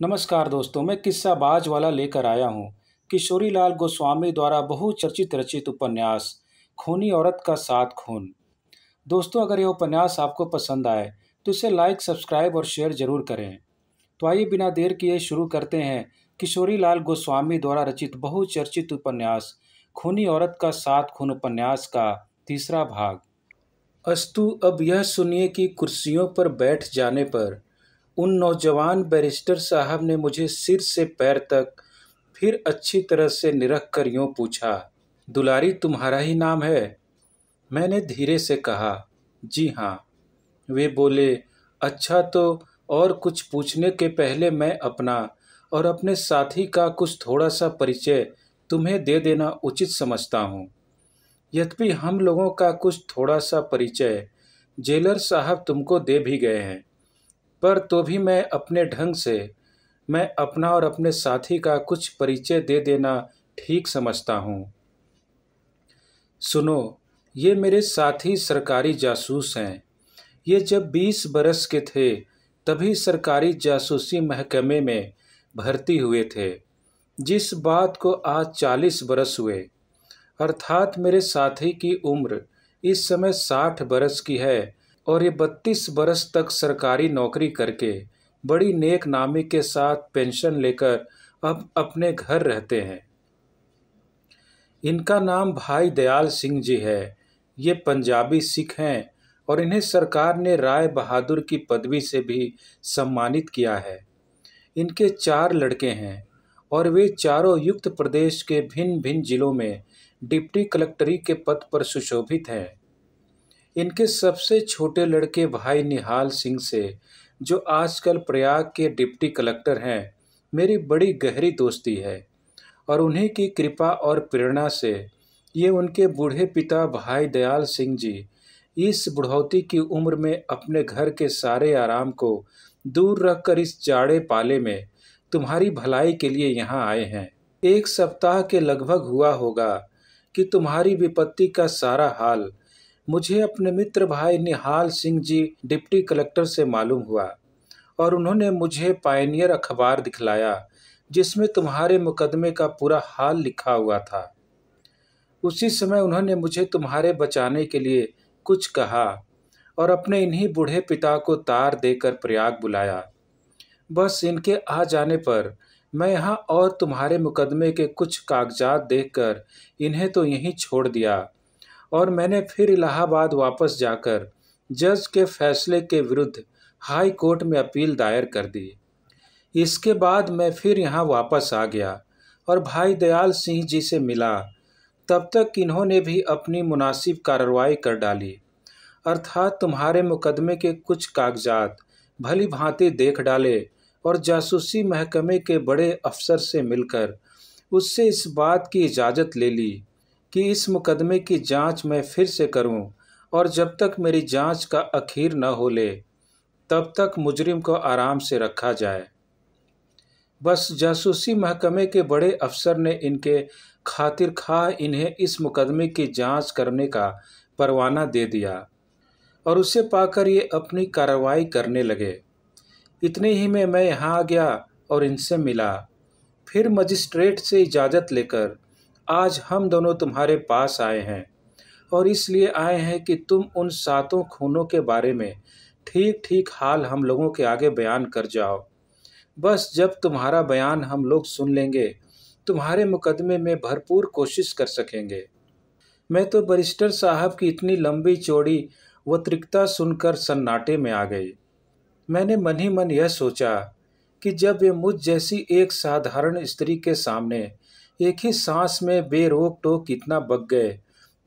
नमस्कार दोस्तों, मैं किस्साबाज वाला लेकर आया हूँ। किशोरीलाल गोस्वामी द्वारा बहुचर्चित रचित उपन्यास खूनी औरत का सात खून। दोस्तों, अगर यह उपन्यास आपको पसंद आए तो इसे लाइक, सब्सक्राइब और शेयर जरूर करें। तो आइए बिना देर किए शुरू करते हैं किशोरीलाल गोस्वामी द्वारा रचित बहुचर्चित उपन्यास खूनी औरत का सात खून उपन्यास का तीसरा भाग। अस्तु, अब यह सुनिए कि कुर्सियों पर बैठ जाने पर उन नौजवान बैरिस्टर साहब ने मुझे सिर से पैर तक फिर अच्छी तरह से निरख कर यूं पूछा, दुलारी तुम्हारा ही नाम है? मैंने धीरे से कहा, जी हाँ। वे बोले, अच्छा तो और कुछ पूछने के पहले मैं अपना और अपने साथी का कुछ थोड़ा सा परिचय तुम्हें दे देना उचित समझता हूँ। यद्यपि हम लोगों का कुछ थोड़ा सा परिचय जेलर साहब तुमको दे भी गए हैं, पर तो भी मैं अपना और अपने साथी का कुछ परिचय दे देना ठीक समझता हूँ। सुनो, ये मेरे साथी सरकारी जासूस हैं। ये जब 20 बरस के थे तभी सरकारी जासूसी महकमे में भर्ती हुए थे, जिस बात को आज 40 बरस हुए। अर्थात मेरे साथी की उम्र इस समय 60 बरस की है और ये 32 बरस तक सरकारी नौकरी करके बड़ी नेक नामी के साथ पेंशन लेकर अब अपने घर रहते हैं। इनका नाम भाई दयाल सिंह जी है। ये पंजाबी सिख हैं और इन्हें सरकार ने राय बहादुर की पदवी से भी सम्मानित किया है। इनके 4 लड़के हैं और वे चारों युक्त प्रदेश के भिन्न भिन्न जिलों में डिप्टी कलेक्टरी के पद पर सुशोभित हैं। इनके सबसे छोटे लड़के भाई निहाल सिंह से, जो आजकल प्रयाग के डिप्टी कलेक्टर हैं, मेरी बड़ी गहरी दोस्ती है और उन्हीं की कृपा और प्रेरणा से ये उनके बूढ़े पिता भाई दयाल सिंह जी इस बुढ़ौती की उम्र में अपने घर के सारे आराम को दूर रखकर इस जाड़े पाले में तुम्हारी भलाई के लिए यहाँ आए हैं। 1 सप्ताह के लगभग हुआ होगा कि तुम्हारी विपत्ति का सारा हाल मुझे अपने मित्र भाई निहाल सिंह जी डिप्टी कलेक्टर से मालूम हुआ और उन्होंने मुझे पायनियर अखबार दिखलाया, जिसमें तुम्हारे मुकदमे का पूरा हाल लिखा हुआ था। उसी समय उन्होंने मुझे तुम्हारे बचाने के लिए कुछ कहा और अपने इन्हीं बूढ़े पिता को तार देकर प्रयाग बुलाया। बस इनके आ जाने पर मैं यहाँ और तुम्हारे मुकदमे के कुछ कागजात देखकर इन्हें तो यहीं छोड़ दिया और मैंने फिर इलाहाबाद वापस जाकर जज के फैसले के विरुद्ध हाई कोर्ट में अपील दायर कर दी। इसके बाद मैं फिर यहाँ वापस आ गया और भाई दयाल सिंह जी से मिला। तब तक इन्होंने भी अपनी मुनासिब कार्रवाई कर डाली, अर्थात तुम्हारे मुकदमे के कुछ कागजात भली भांति देख डाले और जासूसी महकमे के बड़े अफसर से मिलकर उससे इस बात की इजाज़त ले ली कि इस मुकदमे की जांच मैं फिर से करूं और जब तक मेरी जांच का आखिर न हो ले तब तक मुजरिम को आराम से रखा जाए। बस जासूसी महकमे के बड़े अफसर ने इनके खातिर खा इन्हें इस मुकदमे की जांच करने का परवाना दे दिया और उसे पाकर ये अपनी कार्रवाई करने लगे। इतने ही में मैं यहाँ आ गया और इनसे मिला। फिर मजिस्ट्रेट से इजाज़त लेकर आज हम दोनों तुम्हारे पास आए हैं और इसलिए आए हैं कि तुम उन 7 खूनों के बारे में ठीक ठीक हाल हम लोगों के आगे बयान कर जाओ। बस जब तुम्हारा बयान हम लोग सुन लेंगे, तुम्हारे मुकदमे में भरपूर कोशिश कर सकेंगे। मैं तो बैरिस्टर साहब की इतनी लंबी चौड़ी वक्तृता सुनकर सन्नाटे में आ गई। मैंने मन ही मन यह सोचा कि जब वे मुझ जैसी एक साधारण स्त्री के सामने एक ही सांस में बेरोक टोक इतना बक गए,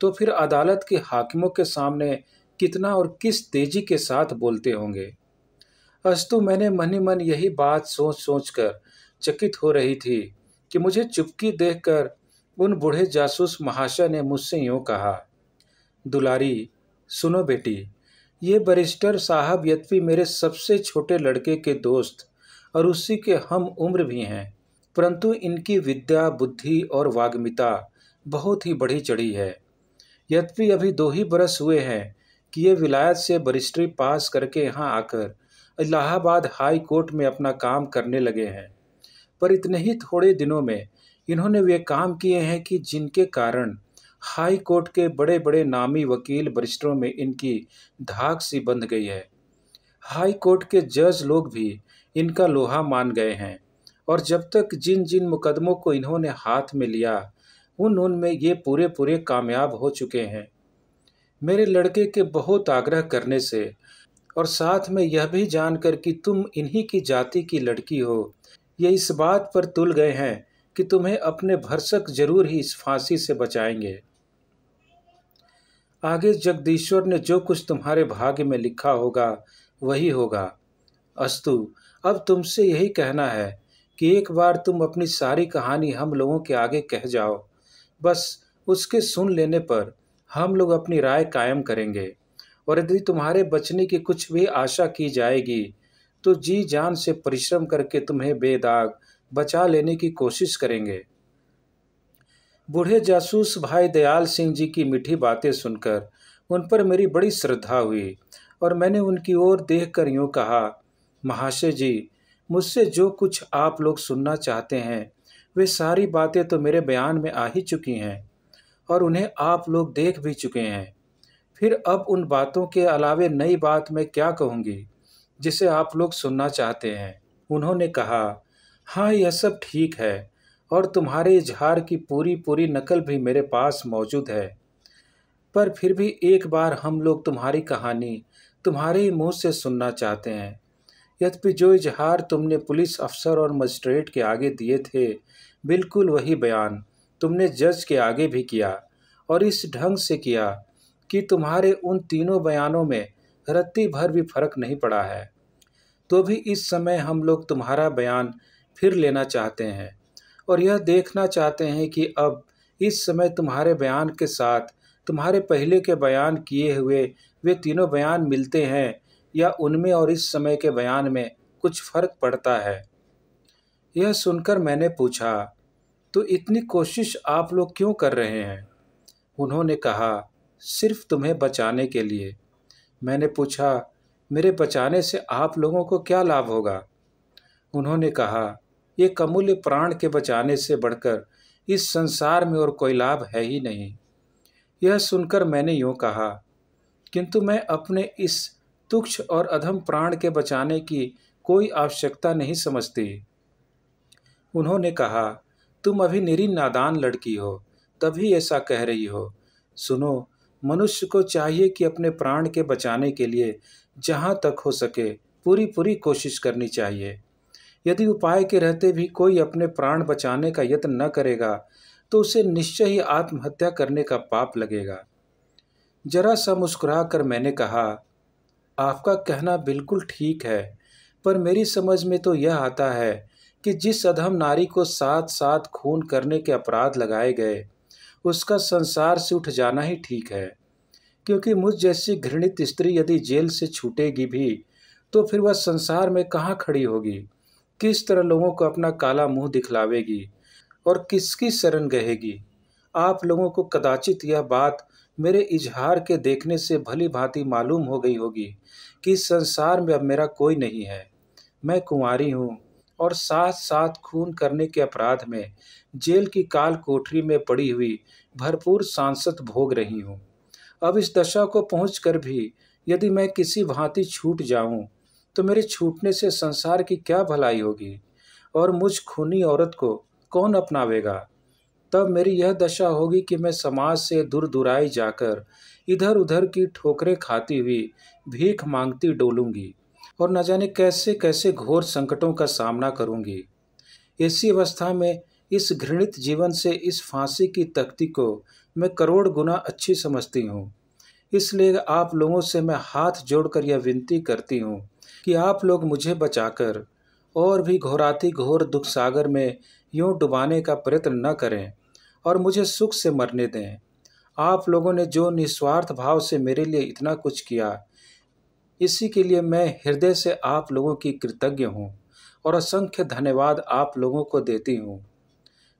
तो फिर अदालत के हाकिमों के सामने कितना और किस तेजी के साथ बोलते होंगे। अस्तु, मैंने मन ही मन यही बात सोच सोच कर चकित हो रही थी कि मुझे चुपकी देखकर उन बूढ़े जासूस महाशय ने मुझसे यूं कहा, दुलारी सुनो बेटी, ये बैरिस्टर साहब यद्यपि मेरे सबसे छोटे लड़के के दोस्त और उसी के हम उम्र भी हैं, परंतु इनकी विद्या, बुद्धि और वाग्मिता बहुत ही बढ़ी चढ़ी है। यद्यपि अभी 2 ही बरस हुए हैं कि ये विलायत से बैरिस्ट्री पास करके यहाँ आकर इलाहाबाद हाई कोर्ट में अपना काम करने लगे हैं। पर इतने ही थोड़े दिनों में इन्होंने वे काम किए हैं कि जिनके कारण हाई कोर्ट के बड़े बड़े नामी वकील बरिस्टरों में इनकी धाक सी बंध गई है। हाई कोर्ट के जज लोग भी इनका लोहा मान गए हैं और जब तक जिन जिन मुकदमों को इन्होंने हाथ में लिया उनमें ये पूरे पूरे कामयाब हो चुके हैं। मेरे लड़के के बहुत आग्रह करने से और साथ में यह भी जानकर कि तुम इन्हीं की जाति की लड़की हो, ये इस बात पर तुल गए हैं कि तुम्हें अपने भरसक जरूर ही इस फांसी से बचाएंगे। आगे जगदीश्वर ने जो कुछ तुम्हारे भाग्य में लिखा होगा वही होगा। अस्तु, अब तुमसे यही कहना है कि एक बार तुम अपनी सारी कहानी हम लोगों के आगे कह जाओ। बस उसके सुन लेने पर हम लोग अपनी राय कायम करेंगे और यदि तुम्हारे बचने की कुछ भी आशा की जाएगी तो जी जान से परिश्रम करके तुम्हें बेदाग बचा लेने की कोशिश करेंगे। बूढ़े जासूस भाई दयाल सिंह जी की मीठी बातें सुनकर उन पर मेरी बड़ी श्रद्धा हुई और मैंने उनकी ओर देखकर यूं कहा, महाशय जी, मुझसे जो कुछ आप लोग सुनना चाहते हैं वे सारी बातें तो मेरे बयान में आ ही चुकी हैं और उन्हें आप लोग देख भी चुके हैं। फिर अब उन बातों के अलावे नई बात मैं क्या कहूँगी जिसे आप लोग सुनना चाहते हैं। उन्होंने कहा, हाँ, यह सब ठीक है और तुम्हारे इजहार की पूरी पूरी नकल भी मेरे पास मौजूद है, पर फिर भी एक बार हम लोग तुम्हारी कहानी तुम्हारे ही मुंह से सुनना चाहते हैं। यद्यपि जो इजहार तुमने पुलिस अफसर और मजिस्ट्रेट के आगे दिए थे बिल्कुल वही बयान तुमने जज के आगे भी किया और इस ढंग से किया कि तुम्हारे उन तीनों बयानों में रत्ती भर भी फर्क नहीं पड़ा है। तो भी इस समय हम लोग तुम्हारा बयान फिर लेना चाहते हैं और यह देखना चाहते हैं कि अब इस समय तुम्हारे बयान के साथ तुम्हारे पहले के बयान किए हुए वे तीनों बयान मिलते हैं या उनमें और इस समय के बयान में कुछ फर्क पड़ता है। यह सुनकर मैंने पूछा, तो इतनी कोशिश आप लोग क्यों कर रहे हैं? उन्होंने कहा, सिर्फ तुम्हें बचाने के लिए। मैंने पूछा, मेरे बचाने से आप लोगों को क्या लाभ होगा? उन्होंने कहा, एक अमूल्य प्राण के बचाने से बढ़कर इस संसार में और कोई लाभ है ही नहीं। यह सुनकर मैंने यूं कहा, किंतु मैं अपने इस तुच्छ और अधम प्राण के बचाने की कोई आवश्यकता नहीं समझती। उन्होंने कहा, तुम अभी निरी नादान लड़की हो, तभी ऐसा कह रही हो। सुनो, मनुष्य को चाहिए कि अपने प्राण के बचाने के लिए जहाँ तक हो सके पूरी पूरी कोशिश करनी चाहिए। यदि उपाय के रहते भी कोई अपने प्राण बचाने का यत्न न करेगा तो उसे निश्चय ही आत्महत्या करने का पाप लगेगा। जरा सा मुस्कुरा कर मैंने कहा, आपका कहना बिल्कुल ठीक है, पर मेरी समझ में तो यह आता है कि जिस अधम नारी को साथ साथ खून करने के अपराध लगाए गए उसका संसार से उठ जाना ही ठीक है, क्योंकि मुझ जैसी घृणित स्त्री यदि जेल से छूटेगी भी तो फिर वह संसार में कहाँ खड़ी होगी, किस तरह लोगों को अपना काला मुंह दिखलावेगी और किसकी शरण गहेगी। आप लोगों को कदाचित यह बात मेरे इजहार के देखने से भली भांति मालूम हो गई होगी कि इस संसार में अब मेरा कोई नहीं है। मैं कुंवारी हूँ और साथ साथ खून करने के अपराध में जेल की काल कोठरी में पड़ी हुई भरपूर सांसत भोग रही हूँ। अब इस दशा को पहुँचकर भी यदि मैं किसी भांति छूट जाऊँ तो मेरे छूटने से संसार की क्या भलाई होगी और मुझ खूनी औरत को कौन अपनावेगा। तब मेरी यह दशा होगी कि मैं समाज से दूर दुराई जाकर इधर उधर की ठोकरें खाती हुई भीख मांगती डोलूंगी और न जाने कैसे कैसे घोर संकटों का सामना करूंगी। ऐसी अवस्था में इस घृणित जीवन से इस फांसी की तख्ती को मैं करोड़ गुना अच्छी समझती हूँ। इसलिए आप लोगों से मैं हाथ जोड़कर यह विनती करती हूँ कि आप लोग मुझे बचाकर और भी घोराती घोर दुख सागर में यूं डुबाने का प्रयत्न न करें और मुझे सुख से मरने दें। आप लोगों ने जो निस्वार्थ भाव से मेरे लिए इतना कुछ किया, इसी के लिए मैं हृदय से आप लोगों की कृतज्ञ हूँ और असंख्य धन्यवाद आप लोगों को देती हूँ।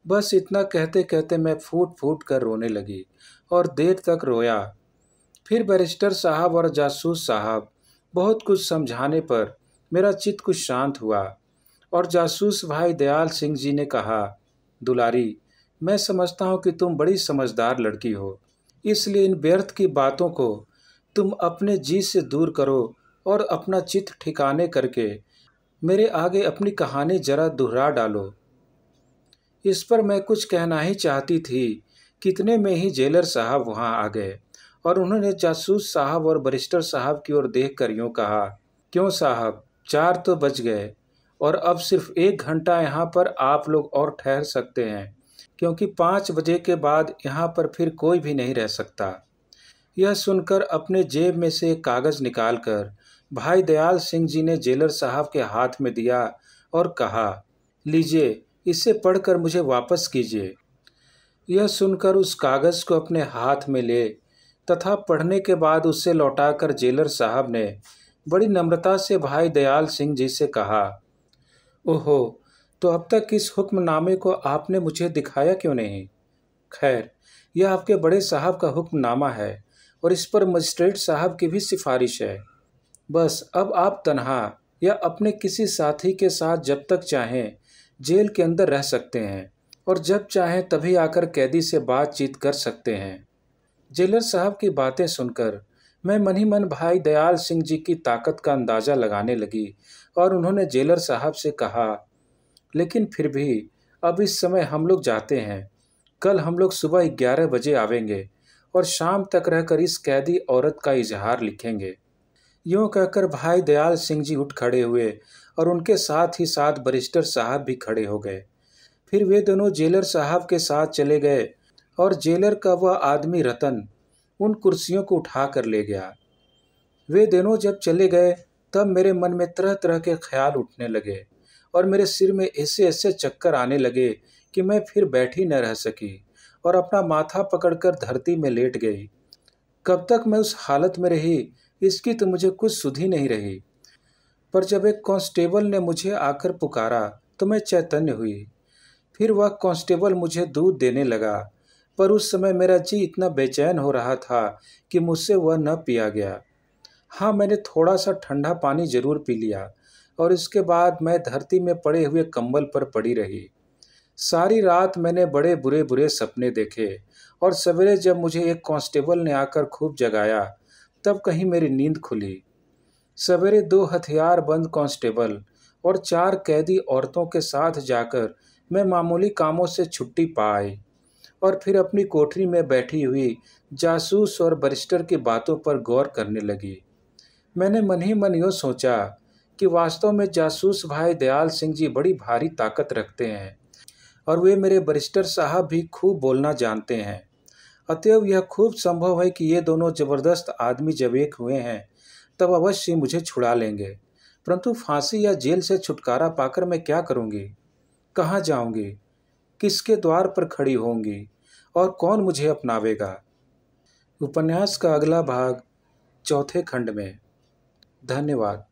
बस इतना कहते कहते मैं फूट फूट कर रोने लगी और देर तक रोया। फिर बैरिस्टर साहब और जासूस साहब बहुत कुछ समझाने पर मेरा चित्त कुछ शांत हुआ और जासूस भाई दयाल सिंह जी ने कहा, दुलारी, मैं समझता हूँ कि तुम बड़ी समझदार लड़की हो, इसलिए इन व्यर्थ की बातों को तुम अपने जी से दूर करो और अपना चित्त ठिकाने करके मेरे आगे अपनी कहानी जरा दोहरा डालो। इस पर मैं कुछ कहना ही चाहती थी, कितने में ही जेलर साहब वहां आ गए और उन्होंने जासूस साहब और बैरिस्टर साहब की ओर देखकर यूं कहा, क्यों साहब, 4 तो बज गए और अब सिर्फ 1 घंटा यहाँ पर आप लोग और ठहर सकते हैं, क्योंकि 5 बजे के बाद यहाँ पर फिर कोई भी नहीं रह सकता। यह सुनकर अपने जेब में से एक कागज निकालकर भाई दयाल सिंह जी ने जेलर साहब के हाथ में दिया और कहा, लीजिए, इसे पढ़कर मुझे वापस कीजिए। यह सुनकर उस कागज को अपने हाथ में ले तथा पढ़ने के बाद उसे लौटाकर जेलर साहब ने बड़ी नम्रता से भाई दयाल सिंह जी से कहा, ओहो, तो अब तक इस हुक्मनामे को आपने मुझे दिखाया क्यों नहीं? खैर, यह आपके बड़े साहब का हुक्मनामा है और इस पर मजिस्ट्रेट साहब की भी सिफारिश है। बस अब आप तन्हा या अपने किसी साथी के साथ जब तक चाहें जेल के अंदर रह सकते हैं और जब चाहें तभी आकर कैदी से बातचीत कर सकते हैं। जेलर साहब की बातें सुनकर मैं मन ही मन भाई दयाल सिंह जी की ताकत का अंदाज़ा लगाने लगी और उन्होंने जेलर साहब से कहा, लेकिन फिर भी अब इस समय हम लोग जाते हैं। कल हम लोग सुबह 11 बजे आवेंगे और शाम तक रहकर इस कैदी औरत का इजहार लिखेंगे। यूँ कहकर भाई दयाल सिंह जी उठ खड़े हुए और उनके साथ ही साथ बैरिस्टर साहब भी खड़े हो गए। फिर वे दोनों जेलर साहब के साथ चले गए और जेलर का वह आदमी रतन उन कुर्सियों को उठा कर ले गया। वे दोनों जब चले गए तब मेरे मन में तरह तरह के ख्याल उठने लगे और मेरे सिर में ऐसे ऐसे चक्कर आने लगे कि मैं फिर बैठी न रह सकी और अपना माथा पकड़कर धरती में लेट गई। कब तक मैं उस हालत में रही इसकी तो मुझे कुछ सुध ही नहीं रही, पर जब एक कांस्टेबल ने मुझे आकर पुकारा तो मैं चैतन्य हुई। फिर वह कांस्टेबल मुझे दूध देने लगा, पर उस समय मेरा जी इतना बेचैन हो रहा था कि मुझसे वह न पिया गया। हाँ, मैंने थोड़ा सा ठंडा पानी जरूर पी लिया और इसके बाद मैं धरती में पड़े हुए कंबल पर पड़ी रही। सारी रात मैंने बड़े बुरे बुरे सपने देखे और सवेरे जब मुझे एक कांस्टेबल ने आकर खूब जगाया तब कहीं मेरी नींद खुली। सवेरे 2 हथियारबंद कांस्टेबल और 4 कैदी औरतों के साथ जाकर मैं मामूली कामों से छुट्टी पा आई और फिर अपनी कोठरी में बैठी हुई जासूस और बैरिस्टर की बातों पर गौर करने लगी। मैंने मन ही मन यूँ सोचा कि वास्तव में जासूस भाई दयाल सिंह जी बड़ी भारी ताकत रखते हैं और वे मेरे बैरिस्टर साहब भी खूब बोलना जानते हैं। अतएव यह खूब संभव है कि ये दोनों जबरदस्त आदमी जब एक हुए हैं तब अवश्य मुझे छुड़ा लेंगे, परंतु फांसी या जेल से छुटकारा पाकर मैं क्या करूँगी? कहाँ जाऊँगी? किसके द्वार पर खड़ी होंगी और कौन मुझे अपनावेगा? उपन्यास का अगला भाग चौथे खंड में। धन्यवाद।